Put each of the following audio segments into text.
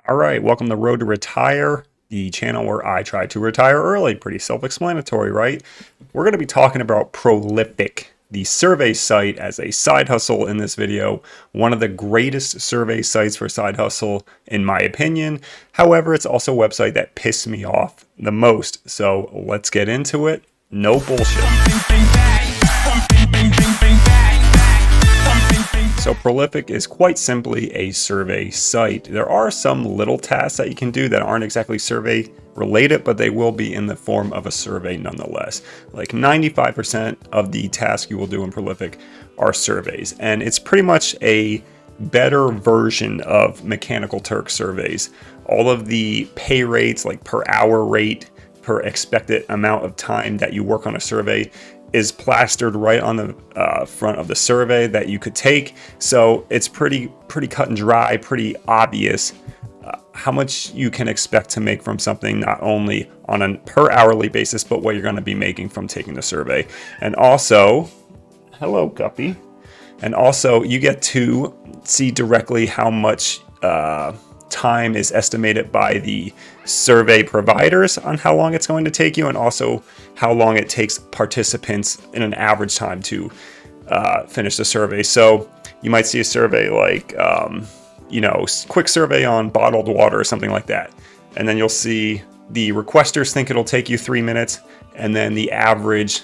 All right, welcome to Road to Retire, the channel where I try to retire early. Pretty self-explanatory, right? We're going to be talking about Prolific, the survey site as a side hustle in this video. One of the greatest survey sites for side hustle, in my opinion. However, it's also a website that pissed me off the most. So let's get into it. No bullshit. So Prolific is quite simply a survey site. There are some little tasks that you can do that aren't exactly survey related, but they will be in the form of a survey nonetheless. Like 95% of the tasks you will do in Prolific are surveys, and it's pretty much a better version of Mechanical Turk surveys. All of the pay rates, like per hour rate, per expected amount of time that you work on a survey, is plastered right on the front of the survey that you could take. So it's pretty cut and dry, pretty obvious how much you can expect to make from something, not only on a per hourly basis, but what you're going to be making from taking the survey. And also, hello, Guppy. And also, you get to see directly how much time is estimated by the survey providers on how long it's going to take you, and also how long it takes participants in an average time to finish the survey. So you might see a survey like, quick survey on bottled water or something like that. And then you'll see the requesters think it'll take you 3 minutes, and then the average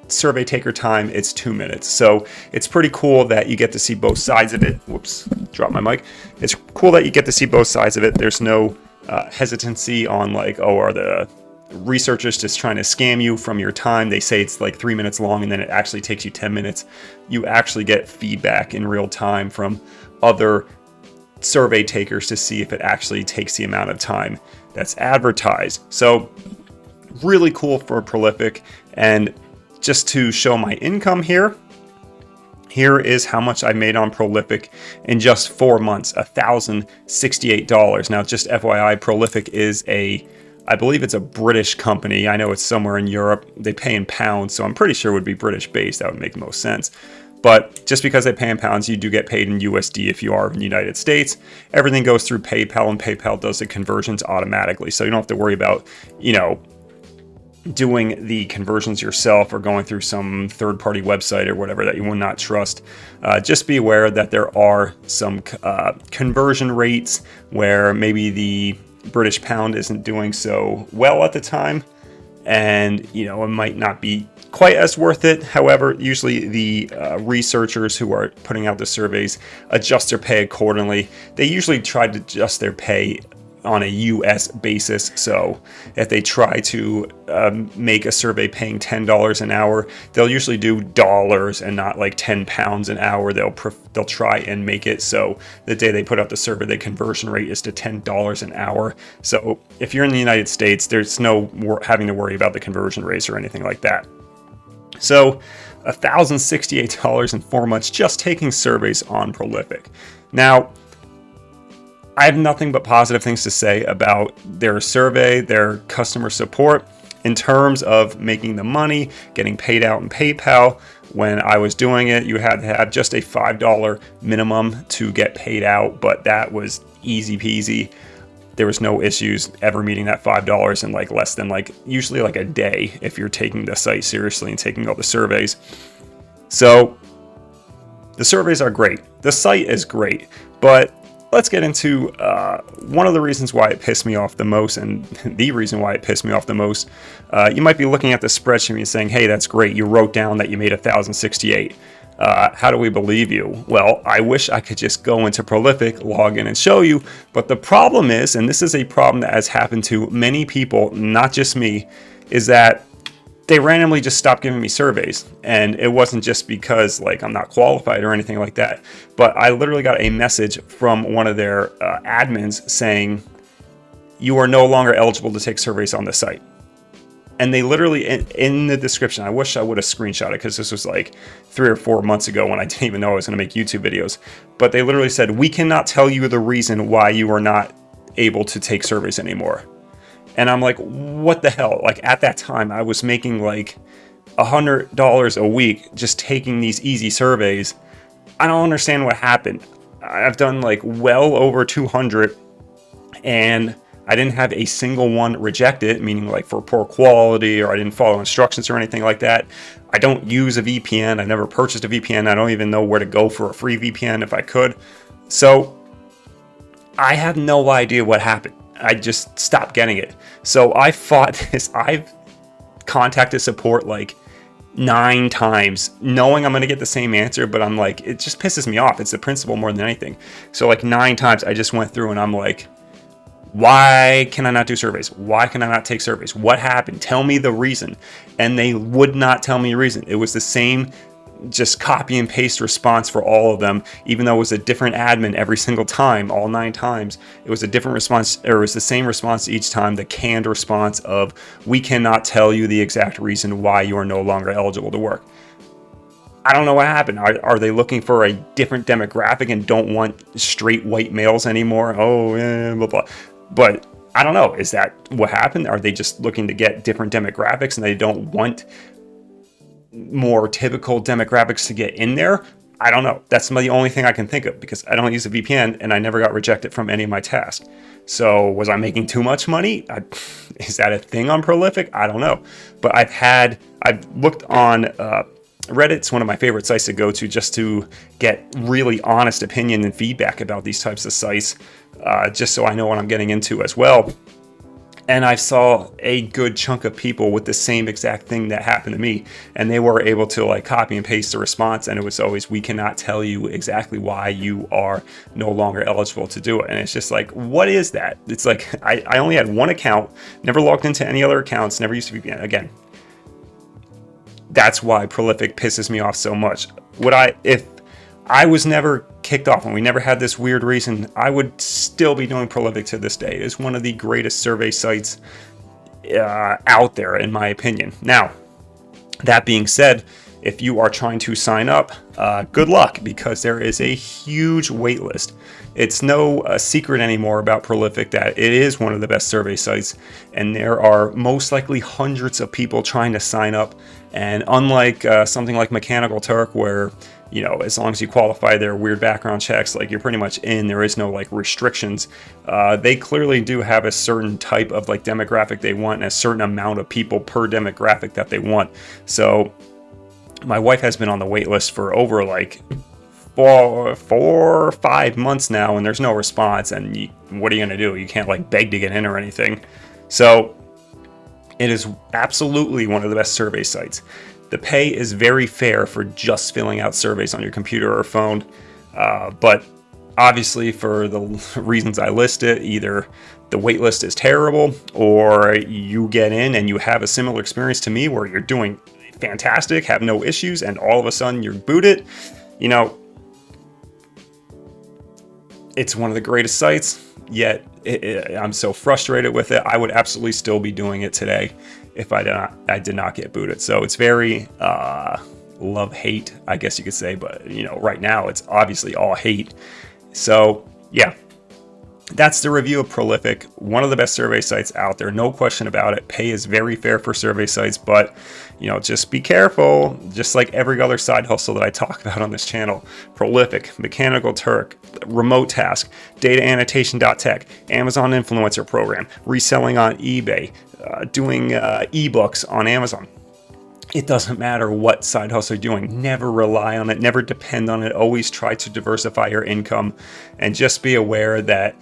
survey taker time, it's 2 minutes. So it's pretty cool that you get to see both sides of it. Whoops, dropped my mic. It's cool that you get to see both sides of it. There's no hesitancy on like, oh, are the researchers just trying to scam you from your time? They say it's like 3 minutes long and then it actually takes you 10 minutes. You actually get feedback in real time from other survey takers to see if it actually takes the amount of time that's advertised. So really cool for Prolific. And just to show my income here is how much I made on Prolific in just 4 months, $1,068. Now, just FYI, Prolific is I believe it's a British company. I know it's somewhere in Europe. They pay in pounds, so I'm pretty sure it would be British based. That would make the most sense. But just because they pay in pounds, you do get paid in USD if you are in the United States. Everything goes through PayPal, and PayPal does the conversions automatically. So you don't have to worry about, doing the conversions yourself or going through some third-party website or whatever that you will not trust. Just be aware that there are some conversion rates where maybe the British pound isn't doing so well at the time, and it might not be quite as worth it. However, usually the researchers who are putting out the surveys adjust their pay accordingly. They usually try to adjust their pay on a US basis. So if they try to make a survey paying $10 an hour, they'll usually do dollars and not like 10 pounds an hour. They'll try and make it so the day they put out the survey, the conversion rate is to $10 an hour. So if you're in the United States, there's no having to worry about the conversion rates or anything like that. So $1,068 in 4 months just taking surveys on Prolific. Now, I have nothing but positive things to say about their survey, their customer support. In terms of making the money, getting paid out in PayPal, when I was doing it, you had to have just a $5 minimum to get paid out, but that was easy peasy. There was no issues ever meeting that $5 in like less than usually like a day if you're taking the site seriously and taking all the surveys. So the surveys are great. The site is great, but let's get into one of the reasons why it pissed me off the most, and the reason why it pissed me off the most. You might be looking at the spreadsheet and saying, hey, that's great. You wrote down that you made $1,068. How do we believe you? Well, I wish I could just go into Prolific, log in and show you. But the problem is, and this is a problem that has happened to many people, not just me, is that they randomly just stopped giving me surveys. And it wasn't just because I'm not qualified or anything like that, but I literally got a message from one of their admins saying, you are no longer eligible to take surveys on the site. And they literally, in the description, I wish I would have screenshot it because this was like 3 or 4 months ago when I didn't even know I was going to make YouTube videos. But they literally said, we cannot tell you the reason why you are not able to take surveys anymore. And I'm like, what the hell? At that time, I was making like $100 a week just taking these easy surveys. I don't understand what happened. I've done well over 200 and I didn't have a single one reject it, meaning like for poor quality or I didn't follow instructions or anything like that. I don't use a VPN. I never purchased a VPN. I don't even know where to go for a free VPN if I could. So I have no idea what happened. I just stopped getting it. So I fought this. I've contacted support like 9 times, knowing I'm going to get the same answer, but I'm like, it just pisses me off. It's the principle more than anything. So like 9 times I just went through and I'm like, why can I not do surveys? Why can I not take surveys? What happened? Tell me the reason. And they would not tell me a reason. It was the same just copy and paste response for all of them, even though it was a different admin every single time, all 9 times. It was a different response, or it was the same response each time, the canned response of, we cannot tell you the exact reason why you are no longer eligible to work. I don't know what happened. Are they looking for a different demographic and don't want straight white males anymore? Oh, yeah, blah, blah. But I don't know. Is that what happened? Are they just looking to get different demographics and they don't want more typical demographics to get in there? I don't know. That's the only thing I can think of, because I don't use a VPN and I never got rejected from any of my tasks. So was I making too much money? Is that a thing on Prolific? I don't know. But I've looked on Reddit's one of my favorite sites to go to just to get really honest opinion and feedback about these types of sites, just so I know what I'm getting into as well. And I saw a good chunk of people with the same exact thing that happened to me, and they were able to like copy and paste the response, and it was always, we cannot tell you exactly why you are no longer eligible to do it. And it's just like, what is that? It's like, I only had one account, never logged into any other accounts, never used to be, again, that's why Prolific pisses me off so much. If I was never kicked off and we never had this weird reason, I would still be doing Prolific to this day. It's one of the greatest survey sites out there, in my opinion. Now, that being said, if you are trying to sign up, good luck, because there is a huge wait list. It's no secret anymore about Prolific that it is one of the best survey sites, and there are most likely hundreds of people trying to sign up. And unlike something like Mechanical Turk, where, you know, as long as you qualify their weird background checks, like you're pretty much in, there is no like restrictions. They clearly do have a certain type of like demographic they want and a certain amount of people per demographic that they want. So my wife has been on the wait list for over like 4 or 5 months now, and there's no response. And what are you going to do? You can't like beg to get in or anything. So it is absolutely one of the best survey sites. The pay is very fair for just filling out surveys on your computer or phone. But obviously, for the reasons I listed, either the waitlist is terrible, or you get in and you have a similar experience to me where you're doing fantastic, have no issues, and all of a sudden you're booted. You know, it's one of the greatest sites, yet I'm so frustrated with it. I would absolutely still be doing it today if I did not get booted. So it's very love-hate, I guess you could say. But, you know, right now it's obviously all hate. So, yeah. That's the review of Prolific, one of the best survey sites out there, no question about it. Pay is very fair for survey sites, but, you know, just be careful, just like every other side hustle that I talk about on this channel. Prolific, Mechanical Turk, Remote Task, DataAnnotation.tech, Amazon Influencer Program, reselling on eBay, doing ebooks on Amazon. It doesn't matter what side hustle you're doing. Never rely on it, never depend on it. Always try to diversify your income, and just be aware that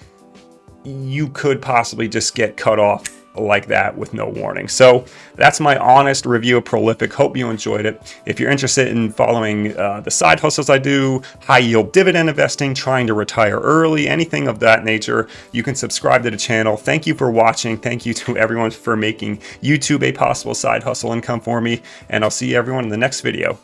you could possibly just get cut off like that with no warning. So that's my honest review of Prolific. Hope you enjoyed it. If you're interested in following the side hustles I do, high yield dividend investing, trying to retire early, anything of that nature, you can subscribe to the channel. Thank you for watching. Thank you to everyone for making YouTube a possible side hustle income for me, and I'll see everyone in the next video.